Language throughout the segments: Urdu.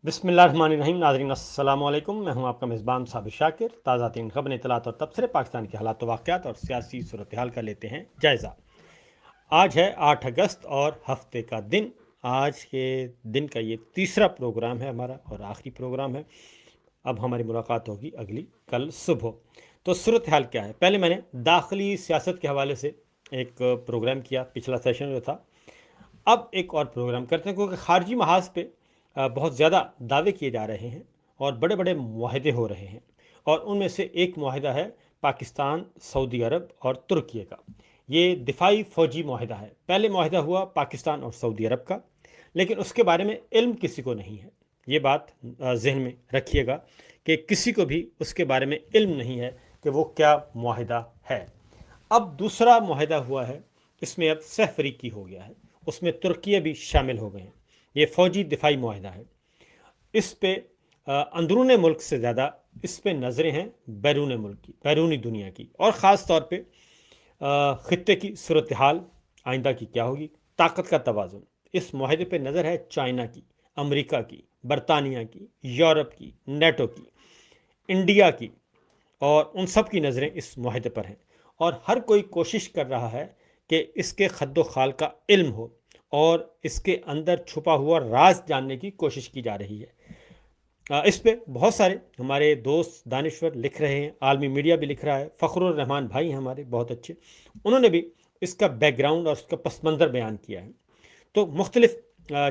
بسم اللہ الرحمن الرحیم۔ ناظرین السلام علیکم، میں ہوں آپ کا میزبان صابر شاکر۔ تازہ ترین خبریں، اطلاعات اور تبصرے پاکستان کے حالات و واقعات اور سیاسی صورتحال کا لیتے ہیں جائزہ۔ آج ہے 8 اگست اور ہفتے کا دن۔ آج کے دن کا یہ تیسرا پروگرام ہے ہمارا اور آخری پروگرام ہے۔ اب ہماری ملاقات ہوگی اگلی کل صبح۔ تو صورتحال کیا ہے؟ پہلے میں نے داخلی سیاست کے حوالے سے ایک پروگرام کیا، پچھلا سیشن جو تھا۔ اب ایک اور پروگرام کرتے ہیں، کیونکہ خارجی محاذ پہ بہت زیادہ دعوے کیے جا رہے ہیں اور بڑے بڑے معاہدے ہو رہے ہیں، اور ان میں سے ایک معاہدہ ہے پاکستان، سعودی عرب اور ترکیے کا۔ یہ دفاعی فوجی معاہدہ ہے۔ پہلے معاہدہ ہوا پاکستان اور سعودی عرب کا، لیکن اس کے بارے میں علم کسی کو نہیں ہے۔ یہ بات ذہن میں رکھیے گا کہ کسی کو بھی اس کے بارے میں علم نہیں ہے کہ وہ کیا معاہدہ ہے۔ اب دوسرا معاہدہ ہوا ہے، اس میں اب سہ فریقی ہو گیا ہے، اس میں ترکیہ بھی شامل ہو گئے ہیں۔ یہ فوجی دفاعی معاہدہ ہے۔ اس پہ اندرون ملک سے زیادہ اس پہ نظریں ہیں بیرون ملک کی، بیرونی دنیا کی، اور خاص طور پہ خطے کی صورتحال آئندہ کی کیا ہوگی، طاقت کا توازن۔ اس معاہدے پہ نظر ہے چائنا کی، امریکہ کی، برطانیہ کی، یورپ کی، نیٹو کی، انڈیا کی، اور ان سب کی نظریں اس معاہدے پر ہیں، اور ہر کوئی کوشش کر رہا ہے کہ اس کے خد و خال کا علم ہو اور اس کے اندر چھپا ہوا راز جاننے کی کوشش کی جا رہی ہے۔ اس پہ بہت سارے ہمارے دوست دانشور لکھ رہے ہیں، عالمی میڈیا بھی لکھ رہا ہے۔ فخر الرحمان بھائی ہیں ہمارے، بہت اچھے، انہوں نے بھی اس کا بیک گراؤنڈ اور اس کا پس منظر بیان کیا ہے۔ تو مختلف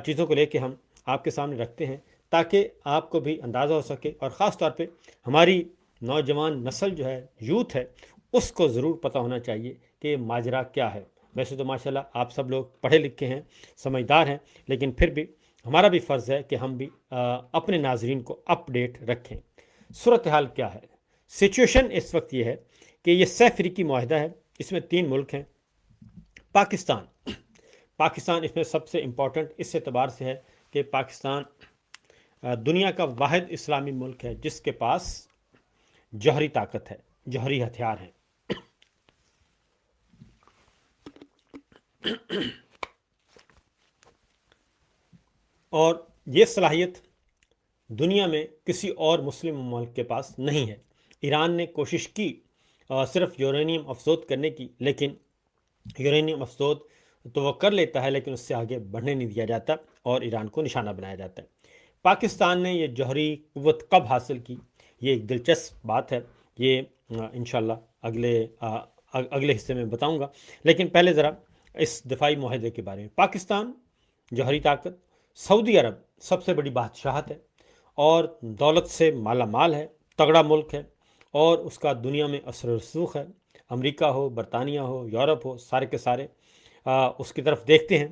چیزوں کو لے کے ہم آپ کے سامنے رکھتے ہیں تاکہ آپ کو بھی اندازہ ہو سکے، اور خاص طور پہ ہماری نوجوان نسل جو ہے، یوتھ ہے، اس کو ضرور پتہ ہونا چاہیے کہ یہ ماجرا کیا ہے۔ ویسے تو ماشاءاللہ آپ سب لوگ پڑھے لکھے ہیں، سمجھدار ہیں، لیکن پھر بھی ہمارا بھی فرض ہے کہ ہم بھی اپنے ناظرین کو اپ ڈیٹ رکھیں۔ صورتحال کیا ہے؟ سچویشن اس وقت یہ ہے کہ یہ سہ فریقی معاہدہ ہے، اس میں 3 ملک ہیں۔ پاکستان اس میں سب سے امپورٹنٹ اس اعتبار سے ہے کہ پاکستان دنیا کا واحد اسلامی ملک ہے جس کے پاس جوہری طاقت ہے، جوہری ہتھیار ہیں۔ اور یہ صلاحیت دنیا میں کسی اور مسلم ملک کے پاس نہیں ہے۔ ایران نے کوشش کی صرف یورینیم افزود کرنے کی، لیکن یورینیم افزود تو وہ کر لیتا ہے، لیکن اس سے آگے بڑھنے نہیں دیا جاتا اور ایران کو نشانہ بنایا جاتا ہے۔ پاکستان نے یہ جوہری قوت کب حاصل کی، یہ ایک دلچسپ بات ہے، یہ انشاءاللہ اگلے حصے میں بتاؤں گا۔ لیکن پہلے ذرا اس دفاعی معاہدے کے بارے میں۔ پاکستان جوہری طاقت، سعودی عرب سب سے بڑی بادشاہت ہے اور دولت سے مالا مال ہے، تگڑا ملک ہے، اور اس کا دنیا میں اثر و رسوخ ہے۔ امریکہ ہو، برطانیہ ہو، یورپ ہو، سارے کے سارے اس کی طرف دیکھتے ہیں۔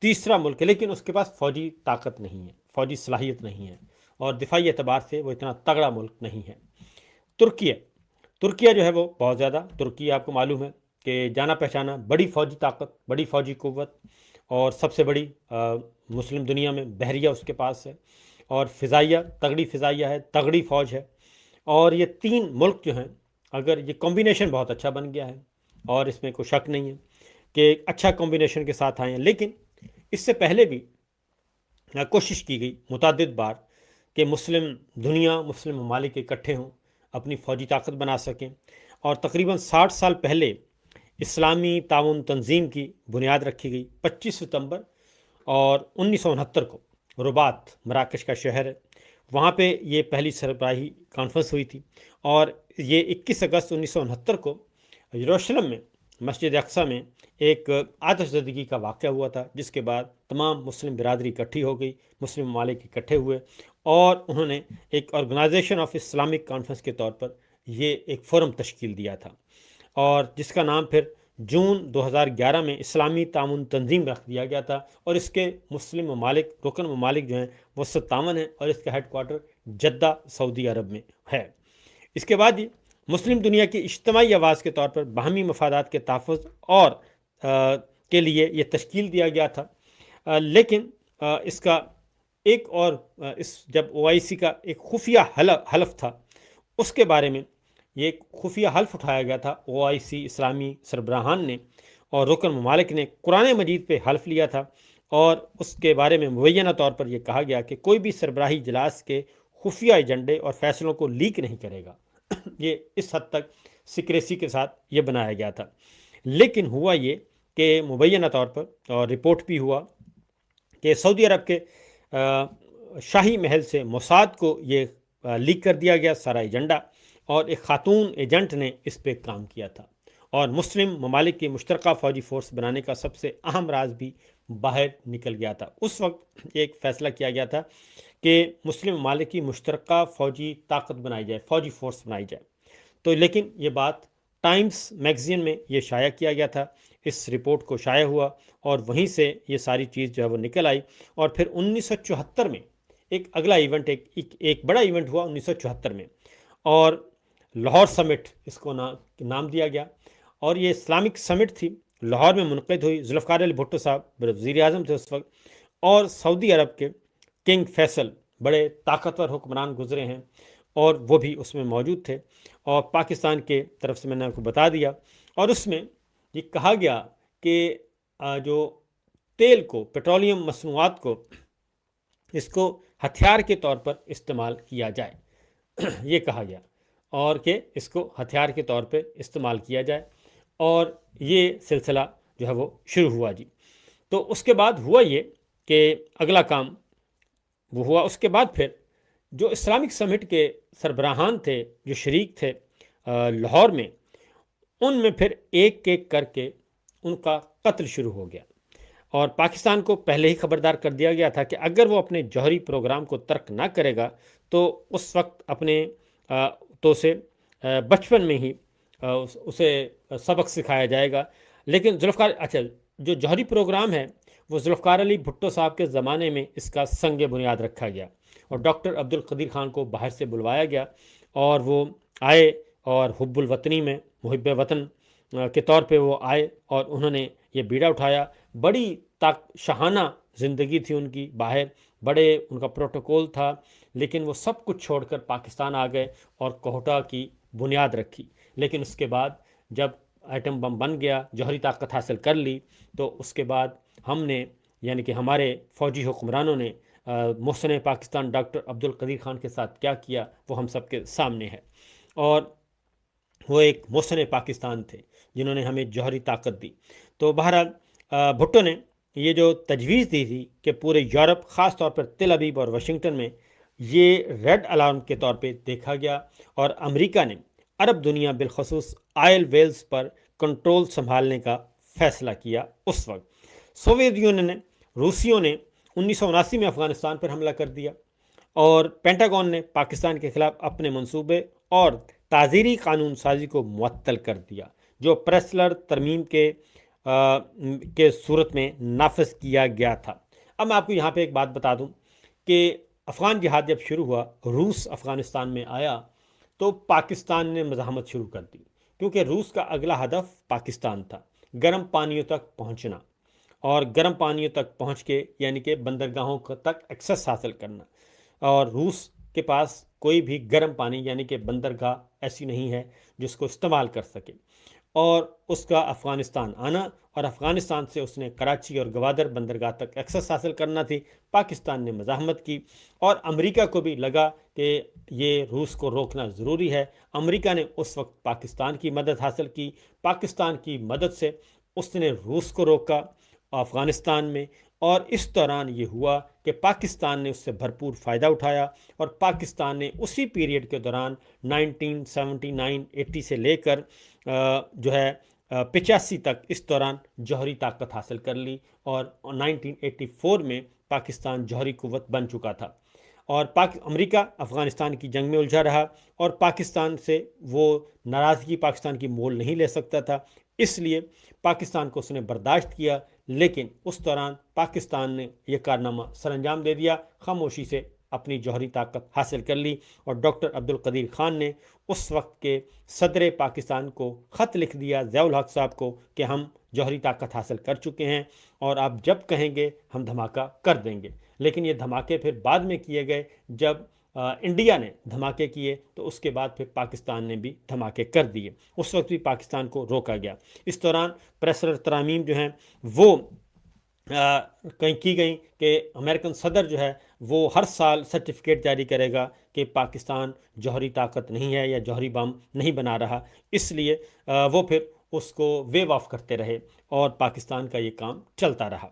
تیسرا ملک ہے، لیکن اس کے پاس فوجی طاقت نہیں ہے، فوجی صلاحیت نہیں ہے، اور دفاعی اعتبار سے وہ اتنا تگڑا ملک نہیں ہے۔ ترکیہ جو ہے وہ بہت زیادہ، ترکیہ آپ کو معلوم ہے کہ جانا پہچانا بڑی فوجی طاقت، بڑی فوجی قوت، اور سب سے بڑی مسلم دنیا میں بحریہ اس کے پاس ہے، اور فضائیہ، تگڑی فضائیہ ہے، تگڑی فوج ہے۔ اور یہ 3 ملک جو ہیں، اگر یہ کمبینیشن بہت اچھا بن گیا ہے، اور اس میں کوئی شک نہیں ہے کہ ایک اچھا کمبینیشن کے ساتھ آئے ہیں، لیکن اس سے پہلے بھی کوشش کی گئی متعدد بار کہ مسلم دنیا، مسلم ممالک اکٹھے ہوں، اپنی فوجی طاقت بنا سکیں، اور تقریباً 60 سال پہلے اسلامی تعاون تنظیم کی بنیاد رکھی گئی 25 ستمبر اور 1969 کو۔ رباط مراکش کا شہر ہے، وہاں پہ یہ پہلی سربراہی کانفرنس ہوئی تھی، اور یہ 21 اگست 1969 کو یروشلم میں مسجد اقصیٰ میں ایک آتش زدگی کا واقعہ ہوا تھا، جس کے بعد تمام مسلم برادری اکٹھی ہو گئی، مسلم ممالک اکٹھے ہوئے، اور انہوں نے ایک آرگنائزیشن آف اسلامک کانفرنس کے طور پر یہ ایک فورم تشکیل دیا تھا، اور جس کا نام پھر جون 2011 میں اسلامی تعاون تنظیم رکھ دیا گیا تھا، اور اس کے مسلم ممالک، رکن ممالک جو ہیں وہ 57 ہیں، اور اس کا ہیڈ کوارٹر جدہ سعودی عرب میں ہے۔ اس کے بعد مسلم دنیا کی اجتماعی آواز کے طور پر باہمی مفادات کے تحفظ اور کے لیے یہ تشکیل دیا گیا تھا، لیکن اس کا ایک اور جب OIC کا ایک خفیہ حلف تھا، اس کے بارے میں یہ ایک خفیہ حلف اٹھایا گیا تھا۔ OIC اسلامی سربراہان نے اور رکن ممالک نے قرآن مجید پہ حلف لیا تھا، اور اس کے بارے میں مبینہ طور پر یہ کہا گیا کہ کوئی بھی سربراہی اجلاس کے خفیہ ایجنڈے اور فیصلوں کو لیک نہیں کرے گا۔ یہ اس حد تک سیکریسی کے ساتھ یہ بنایا گیا تھا۔ لیکن ہوا یہ کہ مبینہ طور پر، اور رپورٹ بھی ہوا، کہ سعودی عرب کے شاہی محل سے موساد کو یہ لیک کر دیا گیا سارا ایجنڈا، اور ایک خاتون ایجنٹ نے اس پہ کام کیا تھا، اور مسلم ممالک کی مشترکہ فوجی فورس بنانے کا سب سے اہم راز بھی باہر نکل گیا تھا۔ اس وقت ایک فیصلہ کیا گیا تھا کہ مسلم ممالک کی مشترکہ فوجی طاقت بنائی جائے، فوجی فورس بنائی جائے۔ تو لیکن یہ بات ٹائمز میگزین میں یہ شائع کیا گیا تھا، اس رپورٹ کو شائع ہوا، اور وہیں سے یہ ساری چیز جو ہے وہ نکل آئی۔ اور پھر 1974 میں ایک اگلا ایونٹ، ایک بڑا ایونٹ ہوا 1974 میں، اور لاہور سمٹ اس کو نام دیا گیا، اور یہ اسلامک سمٹ تھی، لاہور میں منعقد ہوئی۔ ذوالفقار علی بھٹو صاحب وزیر اعظم تھے اس وقت، اور سعودی عرب کے کنگ فیصل بڑے طاقتور حکمران گزرے ہیں، اور وہ بھی اس میں موجود تھے، اور پاکستان کے طرف سے میں نے آپ کو بتا دیا۔ اور اس میں یہ کہا گیا کہ جو تیل کو، پیٹرولیم مصنوعات کو، اس کو ہتھیار کے طور پر استعمال کیا جائے، یہ کہا گیا، اور کہ اس کو ہتھیار کے طور پہ استعمال کیا جائے، اور یہ سلسلہ جو ہے وہ شروع ہوا جی۔ تو اس کے بعد ہوا یہ کہ اگلا کام وہ ہوا، اس کے بعد پھر جو اسلامک سمٹ کے سربراہان تھے، جو شریک تھے لاہور میں، ان میں پھر ایک ایک کر کے ان کا قتل شروع ہو گیا، اور پاکستان کو پہلے ہی خبردار کر دیا گیا تھا کہ اگر وہ اپنے جوہری پروگرام کو ترک نہ کرے گا تو اس وقت اپنے تو سے بچپن میں ہی اسے سبق سکھایا جائے گا۔ لیکن جو جوہری پروگرام ہے وہ ذوالفقار علی بھٹو صاحب کے زمانے میں اس کا سنگ بنیاد رکھا گیا، اور ڈاکٹر عبدالقدیر خان کو باہر سے بلوایا گیا، اور وہ آئے، اور حب الوطنی میں، محب وطن کے طور پہ وہ آئے، اور انہوں نے یہ بیڑا اٹھایا۔ بڑی شاہانہ زندگی تھی ان کی باہر، بڑے ان کا پروٹوکول تھا، لیکن وہ سب کچھ چھوڑ کر پاکستان آ گئے اور کوہٹا کی بنیاد رکھی۔ لیکن اس کے بعد جب ایٹم بم بن گیا، جوہری طاقت حاصل کر لی، تو اس کے بعد ہم نے، یعنی کہ ہمارے فوجی حکمرانوں نے محسن پاکستان ڈاکٹر عبدالقدیر خان کے ساتھ کیا کیا وہ ہم سب کے سامنے ہے۔ اور وہ ایک محسن پاکستان تھے جنہوں نے ہمیں جوہری طاقت دی۔ تو بہرحال بھٹو نے یہ جو تجویز دی تھی کہ پورے یورپ، خاص طور پر تل ابیب اور واشنگٹن میں یہ ریڈ الارم کے طور پہ دیکھا گیا، اور امریکہ نے عرب دنیا بالخصوص آئل ویلز پر کنٹرول سنبھالنے کا فیصلہ کیا۔ اس وقت سوویت یونین نے، روسیوں نے 1979 میں افغانستان پر حملہ کر دیا، اور پینٹاگون نے پاکستان کے خلاف اپنے منصوبے اور تعزیری قانون سازی کو معطل کر دیا، جو پریسلر ترمیم کے صورت میں نافذ کیا گیا تھا۔ اب میں آپ کو یہاں پہ ایک بات بتا دوں کہ افغان جہاد جب شروع ہوا، روس افغانستان میں آیا، تو پاکستان نے مزاحمت شروع کر دی، کیونکہ روس کا اگلا ہدف پاکستان تھا، گرم پانیوں تک پہنچنا، اور گرم پانیوں تک پہنچ کے یعنی کہ بندرگاہوں تک ایکسس حاصل کرنا، اور روس کے پاس کوئی بھی گرم پانی یعنی کہ بندرگاہ ایسی نہیں ہے جس کو استعمال کر سکے، اور اس کا افغانستان آنا، اور افغانستان سے اس نے کراچی اور گوادر بندرگاہ تک ایکسس حاصل کرنا تھی۔ پاکستان نے مزاحمت کی، اور امریکہ کو بھی لگا کہ یہ روس کو روکنا ضروری ہے۔ امریکہ نے اس وقت پاکستان کی مدد حاصل کی، پاکستان کی مدد سے اس نے روس کو روکا افغانستان میں، اور اس دوران یہ ہوا کہ پاکستان نے اس سے بھرپور فائدہ اٹھایا، اور پاکستان نے اسی پیریڈ کے دوران 1979-80 سے لے کر جو ہے 85 تک اس دوران جوہری طاقت حاصل کر لی، اور 1984 میں پاکستان جوہری قوت بن چکا تھا، اور امریکہ افغانستان کی جنگ میں الجھا رہا، اور پاکستان سے وہ ناراضگی پاکستان کی مول نہیں لے سکتا تھا، اس لیے پاکستان کو اس نے برداشت کیا۔ لیکن اس دوران پاکستان نے یہ کارنامہ سر انجام دے دیا، خاموشی سے اپنی جوہری طاقت حاصل کر لی، اور ڈاکٹر عبدالقدیر خان نے اس وقت کے صدر پاکستان کو خط لکھ دیا، ضیاء الحق صاحب کو، کہ ہم جوہری طاقت حاصل کر چکے ہیں، اور آپ جب کہیں گے ہم دھماکہ کر دیں گے۔ لیکن یہ دھماکے پھر بعد میں کیے گئے، جب انڈیا نے دھماکے کیے تو اس کے بعد پھر پاکستان نے بھی دھماکے کر دیے، اس وقت بھی پاکستان کو روکا گیا۔ اس دوران پریسلر ترامیم جو ہیں وہ کہیں کی گئی کہ امریکن صدر جو ہے وہ ہر سال سرٹیفکیٹ جاری کرے گا کہ پاکستان جوہری طاقت نہیں ہے یا جوہری بم نہیں بنا رہا، اس لیے وہ پھر اس کو ویو آف کرتے رہے اور پاکستان کا یہ کام چلتا رہا۔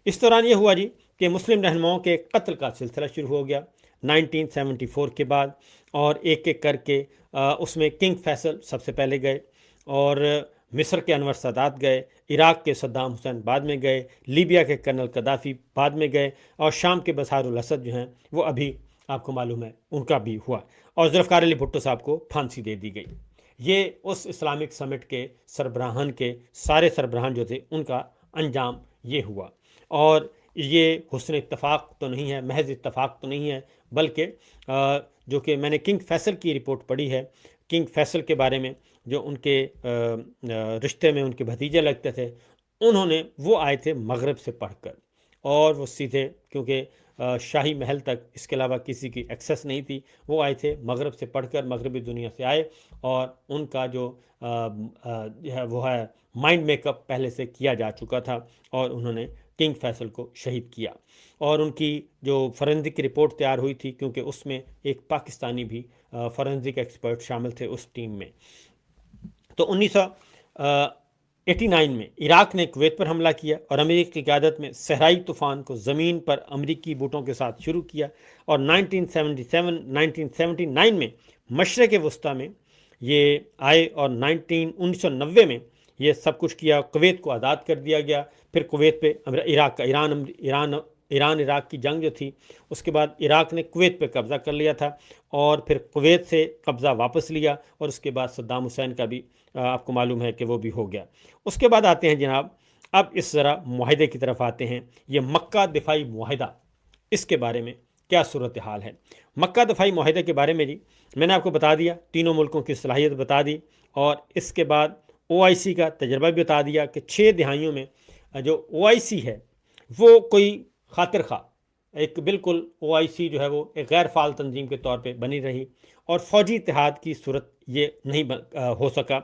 اس دوران یہ ہوا جی کہ مسلم رہنماؤں کے قتل کا سلسلہ شروع ہو گیا 1974 کے بعد، اور ایک ایک کر کے اس میں کنگ فیصل سب سے پہلے گئے، اور مصر کے انور سادات گئے، عراق کے صدام حسین بعد میں گئے، لیبیا کے کرنل قذافی بعد میں گئے، اور شام کے بشار الاسد جو ہیں وہ ابھی آپ کو معلوم ہے ان کا بھی ہوا، اور ذوالفقار علی بھٹو صاحب کو پھانسی دے دی گئی۔ یہ اس اسلامک سمٹ کے سربراہان کے سارے سربراہان جو تھے ان کا انجام یہ ہوا، اور یہ حسن اتفاق تو نہیں ہے، محض اتفاق تو نہیں ہے، بلکہ جو کہ میں نے کنگ فیصل کی رپورٹ پڑھی ہے، کنگ فیصل کے بارے میں جو ان کے رشتے میں ان کے بھتیجے لگتے تھے، انہوں نے وہ آئے تھے مغرب سے پڑھ کر، اور وہ سیدھے کیونکہ شاہی محل تک اس کے علاوہ کسی کی ایکسیس نہیں تھی، وہ آئے تھے مغرب سے پڑھ کر، مغربی دنیا سے آئے، اور ان کا جو ہے وہ ہے مائنڈ میک اپ پہلے سے کیا جا چکا تھا، اور انہوں نے کنگ فیصل کو شہید کیا، اور ان کی جو فورینزک رپورٹ تیار ہوئی تھی، کیونکہ اس میں ایک پاکستانی بھی فورینزک ایکسپرٹ شامل تھے اس ٹیم میں۔ تو 1989 میں عراق نے کویت پر حملہ کیا، اور امریکی کی قیادت میں صحرائی طوفان کو زمین پر امریکی بوٹوں کے ساتھ شروع کیا، اور 1979 میں مشرق وسطیٰ میں یہ آئے، اور 1990 میں یہ سب کچھ کیا، کویت کو آزاد کر دیا گیا۔ پھر کویت پہ ایران عراق کی جنگ جو تھی، اس کے بعد عراق نے کویت پہ قبضہ کر لیا تھا، اور پھر کویت سے قبضہ واپس لیا، اور اس کے بعد صدام حسین کا بھی آپ کو معلوم ہے کہ وہ بھی ہو گیا۔ اس کے بعد آتے ہیں جناب، اب اس ذرا معاہدے کی طرف آتے ہیں، یہ مکہ دفاعی معاہدہ، اس کے بارے میں کیا صورتحال ہے؟ مکہ دفاعی معاہدے کے بارے میں جی میں نے آپ کو بتا دیا، تینوں ملکوں کی صلاحیت بتا دی، اور اس کے بعد OIC کا تجربہ بھی بتا دیا کہ 6 دہائیوں میں جو OIC ہے وہ کوئی خاطر خواہ ایک بالکل OIC جو ہے وہ ایک غیر فعال تنظیم کے طور پہ بنی رہی، اور فوجی اتحاد کی صورت یہ نہیں ہو سکا،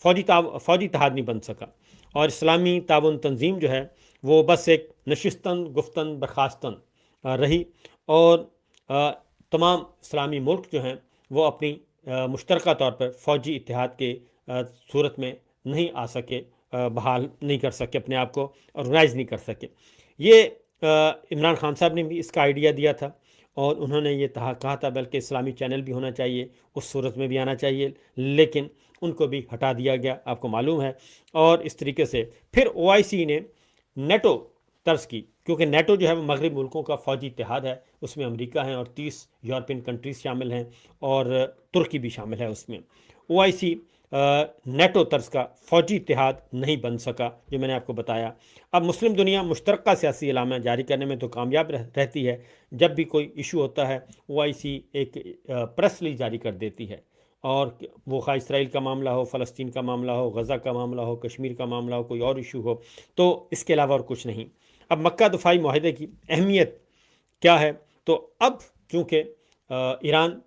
فوجی اتحاد نہیں بن سکا، اور اسلامی تعاون تنظیم جو ہے وہ بس ایک نشستن گفتن برخاستن رہی، اور تمام اسلامی ملک جو ہیں وہ اپنی مشترکہ طور پر فوجی اتحاد کے صورت میں نہیں آ سکے، بحال نہیں کر سکے، اپنے آپ کو آرگنائز نہیں کر سکے۔ یہ عمران خان صاحب نے بھی اس کا آئیڈیا دیا تھا، اور انہوں نے یہ کہا تھا بلکہ اسلامی چینل بھی ہونا چاہیے، اس صورت میں بھی آنا چاہیے، لیکن ان کو بھی ہٹا دیا گیا، آپ کو معلوم ہے۔ اور اس طریقے سے پھر OIC نے نیٹو طرز کی، کیونکہ نیٹو جو ہے وہ مغرب ملکوں کا فوجی اتحاد ہے، اس میں امریکہ ہیں اور 30 یورپین کنٹریز شامل ہیں، اور ترکی بھی شامل ہے اس میں۔ OIC نیٹو طرز کا فوجی اتحاد نہیں بن سکا، جو میں نے آپ کو بتایا۔ اب مسلم دنیا مشترکہ سیاسی اعلامیہ جاری کرنے میں تو کامیاب رہتی ہے، جب بھی کوئی ایشو ہوتا ہے OIC ایک پریس ریلیز جاری کر دیتی ہے، اور وہ خواہ اسرائیل کا معاملہ ہو، فلسطین کا معاملہ ہو، غزہ کا معاملہ ہو، کشمیر کا معاملہ ہو، کوئی اور ایشو ہو، تو اس کے علاوہ اور کچھ نہیں۔ اب مکہ دفاعی معاہدے کی اہمیت کیا ہے؟ تو اب چونکہ ایران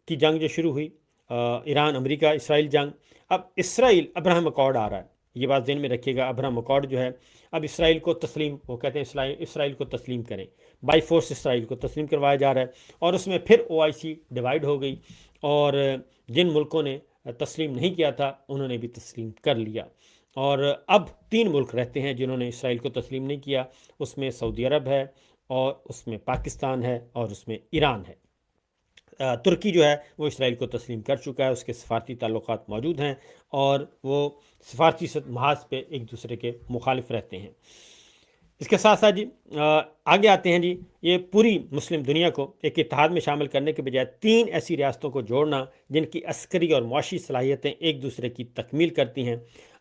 کی جنگ جو شروع ہوئی، ایران امریکہ اسرائیل جنگ، اب اسرائیل ابراہم اکارڈ آ رہا ہے، یہ بات ذہن میں رکھیے گا، ابراہم اکارڈ جو ہے اب اسرائیل کو تسلیم، وہ کہتے ہیں اسرائیل کو تسلیم کریں، بائی فورس اسرائیل کو تسلیم کروایا جا رہا ہے، اور اس میں پھر OIC ڈیوائیڈ ہو گئی، اور جن ملکوں نے تسلیم نہیں کیا تھا انہوں نے بھی تسلیم کر لیا، اور اب 3 ملک رہتے ہیں جنہوں نے اسرائیل کو تسلیم نہیں کیا، اس میں سعودی عرب ہے، اور اس میں پاکستان ہے، اور اس میں ایران ہے۔ ترکی جو ہے وہ اسرائیل کو تسلیم کر چکا ہے، اس کے سفارتی تعلقات موجود ہیں، اور وہ سفارتی محاذ پہ ایک دوسرے کے مخالف رہتے ہیں۔ اس کے ساتھ ساتھ جی آگے آتے ہیں جی، یہ پوری مسلم دنیا کو ایک اتحاد میں شامل کرنے کے بجائے 3 ایسی ریاستوں کو جوڑنا جن کی عسکری اور معاشی صلاحیتیں ایک دوسرے کی تکمیل کرتی ہیں۔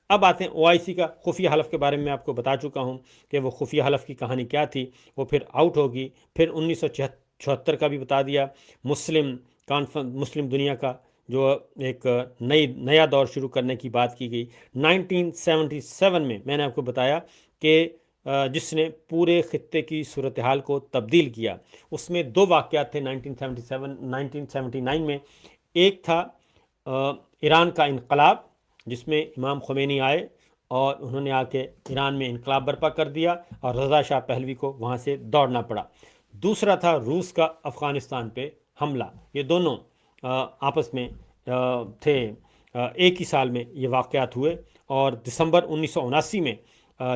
اب آتے ہیں OIC کا خفیہ حلف کے بارے میں آپ کو بتا چکا ہوں کہ وہ خفیہ حلف کی کہانی کیا تھی، وہ پھر آؤٹ ہوگی، پھر 1974 کا بھی بتا دیا، مسلم دنیا کا جو ایک نیا دور شروع کرنے کی بات کی گئی۔ 1977 میں نے آپ کو بتایا کہ جس نے پورے خطے کی صورتحال کو تبدیل کیا، اس میں 2 واقعات تھے 1979 میں، ایک تھا ایران کا انقلاب جس میں امام خمینی آئے اور انہوں نے آ کے ایران میں انقلاب برپا کر دیا اور رضا شاہ پہلوی کو وہاں سے دوڑنا پڑا۔ دوسرا تھا روس کا افغانستان پہ حملہ۔ یہ دونوں آپس میں تھے، ایک ہی سال میں یہ واقعات ہوئے، اور دسمبر 1979 میں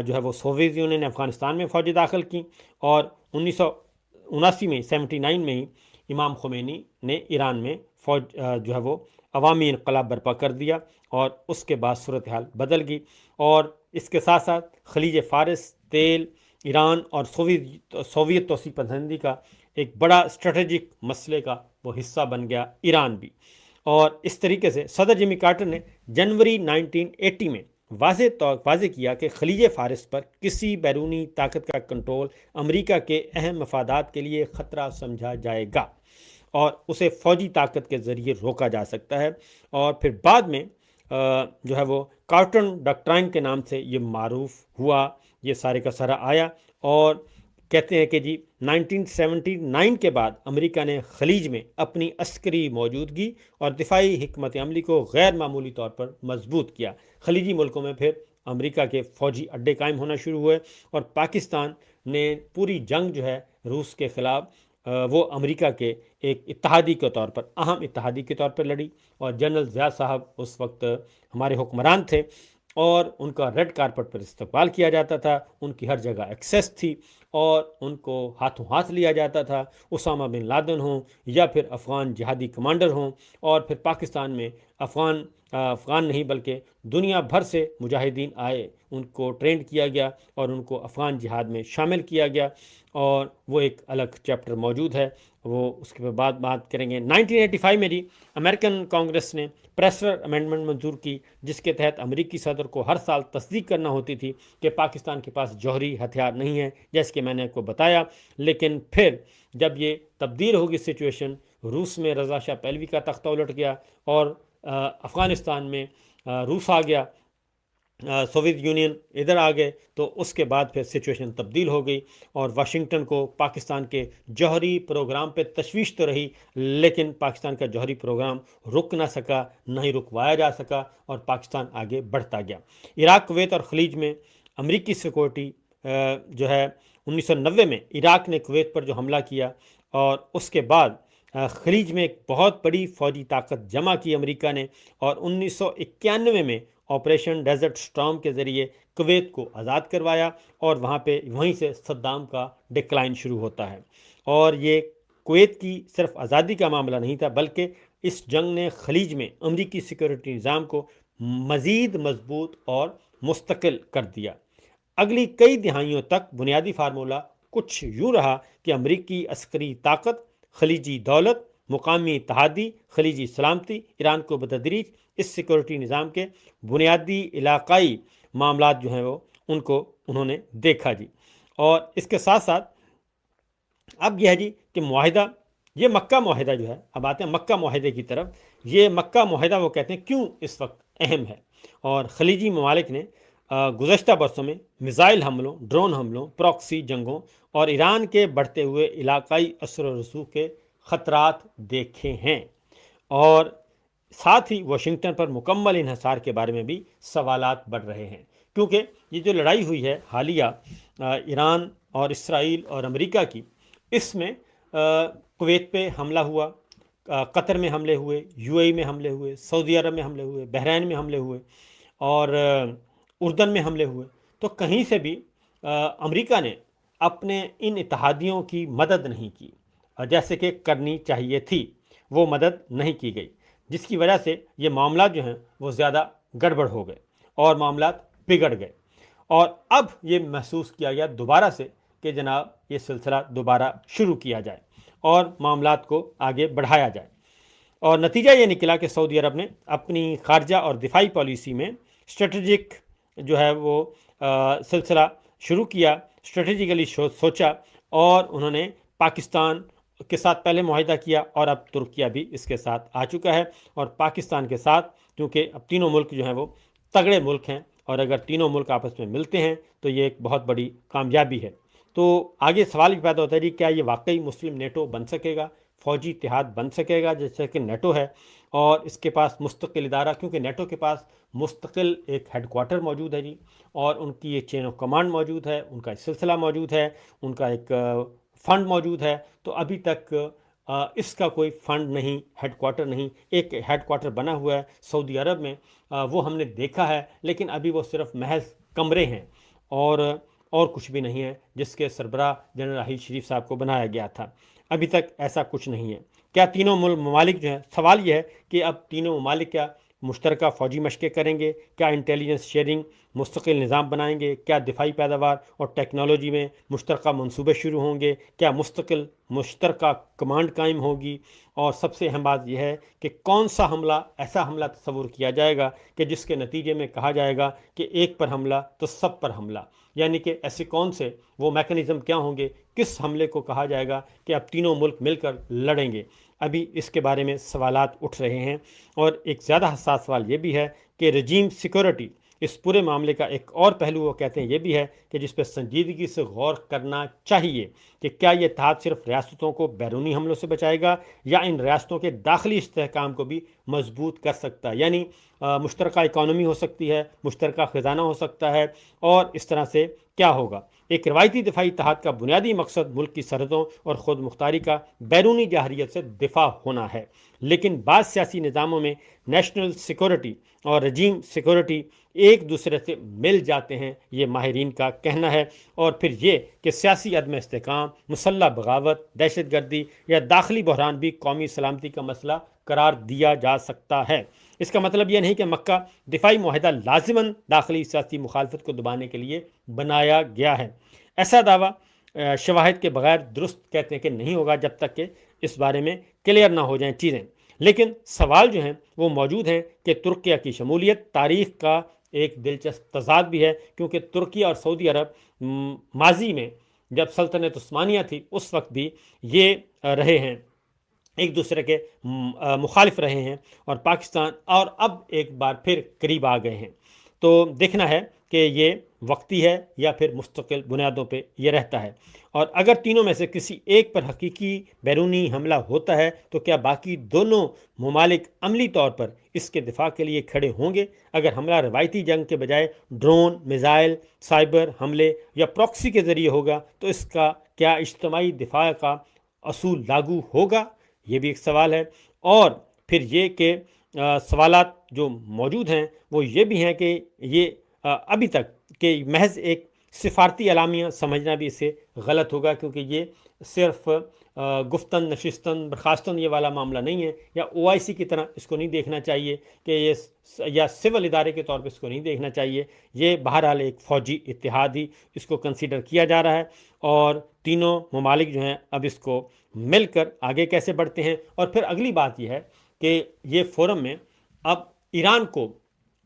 جو ہے وہ سوویت یونین نے افغانستان میں فوجیں داخل کیں، اور 1979 میں 79 میں ہی امام خمینی نے ایران میں فوج جو ہے وہ عوامی انقلاب برپا کر دیا، اور اس کے بعد صورتحال بدل گئی۔ اور اس کے ساتھ ساتھ خلیج فارس، تیل، ایران اور سوویت توسیع پسندی کا ایک بڑا اسٹریٹجک مسئلے کا وہ حصہ بن گیا ایران بھی۔ اور اس طریقے سے صدر جیمی کارٹر نے جنوری 1980 میں واضح کیا کہ خلیج فارس پر کسی بیرونی طاقت کا کنٹرول امریکہ کے اہم مفادات کے لیے خطرہ سمجھا جائے گا، اور اسے فوجی طاقت کے ذریعے روکا جا سکتا ہے۔ اور پھر بعد میں جو ہے وہ کارٹن ڈاکٹرائن کے نام سے یہ معروف ہوا، یہ سارے کا سارا آیا۔ اور کہتے ہیں کہ جی 1979 کے بعد امریکہ نے خلیج میں اپنی عسکری موجودگی اور دفاعی حکمت عملی کو غیر معمولی طور پر مضبوط کیا۔ خلیجی ملکوں میں پھر امریکہ کے فوجی اڈے قائم ہونا شروع ہوئے، اور پاکستان نے پوری جنگ جو ہے روس کے خلاف وہ امریکہ کے ایک اتحادی کے طور پر، اہم اتحادی کے طور پر لڑی۔ اور جنرل ضیاء صاحب اس وقت ہمارے حکمران تھے، اور ان کا ریڈ کارپٹ پر استقبال کیا جاتا تھا، ان کی ہر جگہ ایکسیس تھی، اور ان کو ہاتھوں ہاتھ لیا جاتا تھا، اسامہ بن لادن ہوں یا پھر افغان جہادی کمانڈر ہوں۔ اور پھر پاکستان میں افغان نہیں بلکہ دنیا بھر سے مجاہدین آئے، ان کو ٹرینڈ کیا گیا اور ان کو افغان جہاد میں شامل کیا گیا، اور وہ ایک الگ چیپٹر موجود ہے، وہ اس کے بعد بات کریں گے۔ 1985 میں جی امریکن کانگریس نے پریسلر امینڈمنٹ منظور کی، جس کے تحت امریکی صدر کو ہر سال تصدیق کرنا ہوتی تھی کہ پاکستان کے پاس جوہری ہتھیار نہیں ہے، جیسے کہ میں نے آپ کو بتایا۔ لیکن پھر جب یہ تبدیل ہوگی سچویشن، روس میں رضا شاہ پہلوی کا تختہ الٹ گیا، اور افغانستان میں روس آ گیا، سوویت یونین ادھر آ گئے، تو اس کے بعد پھر سچویشن تبدیل ہو گئی، اور واشنگٹن کو پاکستان کے جوہری پروگرام پہ تشویش تو رہی، لیکن پاکستان کا جوہری پروگرام رک نہ سکا، نہ ہی رکوایا جا سکا، اور پاکستان آگے بڑھتا گیا۔ عراق، کویت اور خلیج میں امریکی سیکورٹی جو ہے 1990 میں عراق نے کویت پر جو حملہ کیا، اور اس کے بعد خلیج میں ایک بہت بڑی فوجی طاقت جمع کی امریکہ نے، اور 1991 میں آپریشن ڈیزرٹ سٹارم کے ذریعے کویت کو آزاد کروایا، اور وہیں سے صدام کا ڈکلائن شروع ہوتا ہے۔ اور یہ کویت کی صرف آزادی کا معاملہ نہیں تھا، بلکہ اس جنگ نے خلیج میں امریکی سیکورٹی نظام کو مزید مضبوط اور مستقل کر دیا۔ اگلی کئی دہائیوں تک بنیادی فارمولہ کچھ یوں رہا کہ امریکی عسکری طاقت، خلیجی دولت، مقامی اتحادی، خلیجی سلامتی، ایران کو بتدریج اس سیکورٹی نظام کے بنیادی علاقائی معاملات جو ہیں وہ انہوں نے دیکھا جی۔ اور اس کے ساتھ ساتھ اب یہ ہے جی کہ معاہدہ، یہ مکہ معاہدہ جو ہے، اب آتے ہیں مکہ معاہدے کی طرف۔ یہ مکہ معاہدہ وہ کہتے ہیں کیوں اس وقت اہم ہے، اور خلیجی ممالک نے گزشتہ برسوں میں میزائل حملوں، ڈرون حملوں، پراکسی جنگوں اور ایران کے بڑھتے ہوئے علاقائی اثر و رسوخ کے خطرات دیکھے ہیں، اور ساتھ ہی واشنگٹن پر مکمل انحصار کے بارے میں بھی سوالات بڑھ رہے ہیں، کیونکہ یہ جو لڑائی ہوئی ہے حالیہ ایران اور اسرائیل اور امریکہ کی، اس میں کویت پہ حملہ ہوا، قطر میں حملے ہوئے، یو اے ای میں حملے ہوئے، سعودی عرب میں حملے ہوئے، بحرین میں حملے ہوئے، اور اردن میں حملے ہوئے۔ تو کہیں سے بھی امریکہ نے اپنے ان اتحادیوں کی مدد نہیں کی، جیسے کہ کرنی چاہیے تھی، وہ مدد نہیں کی گئی، جس کی وجہ سے یہ معاملات جو ہیں وہ زیادہ گڑبڑ ہو گئے اور معاملات بگڑ گئے۔ اور اب یہ محسوس کیا گیا دوبارہ سے کہ جناب یہ سلسلہ دوبارہ شروع کیا جائے اور معاملات کو آگے بڑھایا جائے۔ اور نتیجہ یہ نکلا کہ سعودی عرب نے اپنی خارجہ اور دفاعی پالیسی میں اسٹریٹجک جو ہے وہ سلسلہ شروع کیا، اسٹریٹجیکلی سوچا، اور انہوں نے پاکستان کے ساتھ پہلے معاہدہ کیا، اور اب ترکیہ بھی اس کے ساتھ آ چکا ہے، اور پاکستان کے ساتھ، کیونکہ اب تینوں ملک جو ہیں وہ تگڑے ملک ہیں، اور اگر تینوں ملک آپس میں ملتے ہیں تو یہ ایک بہت بڑی کامیابی ہے۔ تو آگے سوال بھی پیدا ہوتا ہے کہ کیا یہ واقعی مسلم نیٹو بن سکے گا؟ فوجی اتحاد بن سکے گا جیسے کہ نیٹو ہے، اور اس کے پاس مستقل ادارہ، کیونکہ نیٹو کے پاس مستقل ایک ہیڈ کوارٹر موجود ہے جی، اور ان کی یہ چین آف کمانڈ موجود ہے، ان کا ایک سلسلہ موجود ہے، ان کا ایک فنڈ موجود ہے۔ تو ابھی تک اس کا کوئی فنڈ نہیں، ہیڈ کوارٹر نہیں۔ ایک ہیڈ کوارٹر بنا ہوا ہے سعودی عرب میں، وہ ہم نے دیکھا ہے، لیکن ابھی وہ صرف محض کمرے ہیں اور کچھ بھی نہیں ہے، جس کے سربراہ جنرل راحیل شریف صاحب کو بنایا گیا تھا۔ ابھی تک ایسا کچھ نہیں ہے۔ کیا تینوں ممالک جو ہیں، سوال یہ ہے کہ اب تینوں ممالک کیا مشترکہ فوجی مشقیں کریں گے؟ کیا انٹیلیجنس شیئرنگ مستقل نظام بنائیں گے؟ کیا دفاعی پیداوار اور ٹیکنالوجی میں مشترکہ منصوبے شروع ہوں گے؟ کیا مستقل مشترکہ کمانڈ قائم ہوگی؟ اور سب سے اہم بات یہ ہے کہ کون سا حملہ، ایسا حملہ تصور کیا جائے گا کہ جس کے نتیجے میں کہا جائے گا کہ ایک پر حملہ تو سب پر حملہ؟ یعنی کہ ایسے کون سے وہ میکانزم کیا ہوں گے، کس حملے کو کہا جائے گا کہ اب تینوں ملک مل کر لڑیں گے؟ ابھی اس کے بارے میں سوالات اٹھ رہے ہیں۔ اور ایک زیادہ حساس سوال یہ بھی ہے کہ رجیم سیکورٹی، اس پورے معاملے کا ایک اور پہلو وہ کہتے ہیں یہ بھی ہے کہ جس پہ سنجیدگی سے غور کرنا چاہیے کہ کیا یہ اتحاد صرف ریاستوں کو بیرونی حملوں سے بچائے گا یا ان ریاستوں کے داخلی استحکام کو بھی مضبوط کر سکتا ہے؟ یعنی مشترکہ اکانومی ہو سکتی ہے، مشترکہ خزانہ ہو سکتا ہے، اور اس طرح سے کیا ہوگا؟ ایک روایتی دفاعی اتحاد کا بنیادی مقصد ملک کی سرحدوں اور خود مختاری کا بیرونی جارحیت سے دفاع ہونا ہے، لیکن بعض سیاسی نظاموں میں نیشنل سیکورٹی اور رجیم سیکورٹی ایک دوسرے سے مل جاتے ہیں، یہ ماہرین کا کہنا ہے۔ اور پھر یہ کہ سیاسی عدم استحکام، مسلح بغاوت، دہشت گردی یا داخلی بحران بھی قومی سلامتی کا مسئلہ قرار دیا جا سکتا ہے۔ اس کا مطلب یہ نہیں کہ مکہ دفاعی معاہدہ لازماً داخلی سیاسی مخالفت کو دبانے کے لیے بنایا گیا ہے۔ ایسا دعویٰ شواہد کے بغیر درست کہتے ہیں کہ نہیں ہوگا جب تک کہ اس بارے میں کلیئر نہ ہو جائیں چیزیں۔ لیکن سوال جو ہیں وہ موجود ہیں کہ ترکیہ کی شمولیت تاریخ کا ایک دلچسپ تضاد بھی ہے، کیونکہ ترکیہ اور سعودی عرب ماضی میں جب سلطنت عثمانیہ تھی اس وقت بھی یہ رہے ہیں، ایک دوسرے کے مخالف رہے ہیں، اور پاکستان اور اب ایک بار پھر قریب آ گئے ہیں۔ تو دیکھنا ہے کہ یہ وقتی ہے یا پھر مستقل بنیادوں پہ یہ رہتا ہے۔ اور اگر تینوں میں سے کسی ایک پر حقیقی بیرونی حملہ ہوتا ہے تو کیا باقی دونوں ممالک عملی طور پر اس کے دفاع کے لیے کھڑے ہوں گے؟ اگر حملہ روایتی جنگ کے بجائے ڈرون، میزائل، سائبر حملے یا پراکسی کے ذریعے ہوگا تو اس کا کیا اجتماعی دفاع کا اصول لاگو ہوگا؟ یہ بھی ایک سوال ہے۔ اور پھر یہ کہ سوالات جو موجود ہیں وہ یہ بھی ہیں کہ یہ ابھی تک کہ محض ایک سفارتی اعلامیہ سمجھنا بھی اسے غلط ہوگا، کیونکہ یہ صرف گفتن نشستن برخاستن یہ والا معاملہ نہیں ہے، یا OIC کی طرح اس کو نہیں دیکھنا چاہیے کہ یہ، یا سول ادارے کے طور پہ اس کو نہیں دیکھنا چاہیے۔ یہ بہرحال ایک فوجی اتحاد ہی اس کو کنسیڈر کیا جا رہا ہے، اور تینوں ممالک جو ہیں اب اس کو مل کر آگے کیسے بڑھتے ہیں۔ اور پھر اگلی بات یہ ہے کہ یہ فورم میں اب ایران کو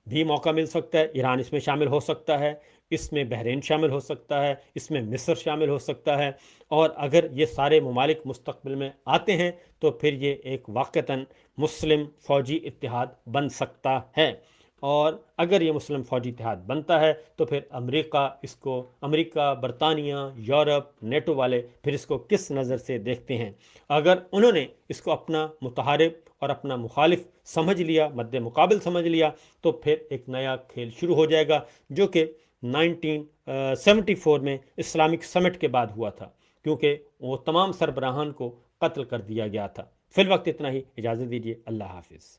بھی موقع مل سکتا ہے، ایران اس میں شامل ہو سکتا ہے، اس میں بحرین شامل ہو سکتا ہے، اس میں مصر شامل ہو سکتا ہے، اور اگر یہ سارے ممالک مستقبل میں آتے ہیں تو پھر یہ ایک واقعتاً مسلم فوجی اتحاد بن سکتا ہے۔ اور اگر یہ مسلم فوجی اتحاد بنتا ہے تو پھر امریکہ، برطانیہ، یورپ، نیٹو والے پھر اس کو کس نظر سے دیکھتے ہیں؟ اگر انہوں نے اس کو اپنا متحارب اور اپنا مخالف سمجھ لیا، مد مقابل سمجھ لیا، تو پھر ایک نیا کھیل شروع ہو جائے گا، جو کہ 1974 میں اسلامک سمٹ کے بعد ہوا تھا، کیونکہ وہ تمام سربراہان کو قتل کر دیا گیا تھا۔ فی الوقت اتنا ہی، اجازت دیجیے، اللہ حافظ۔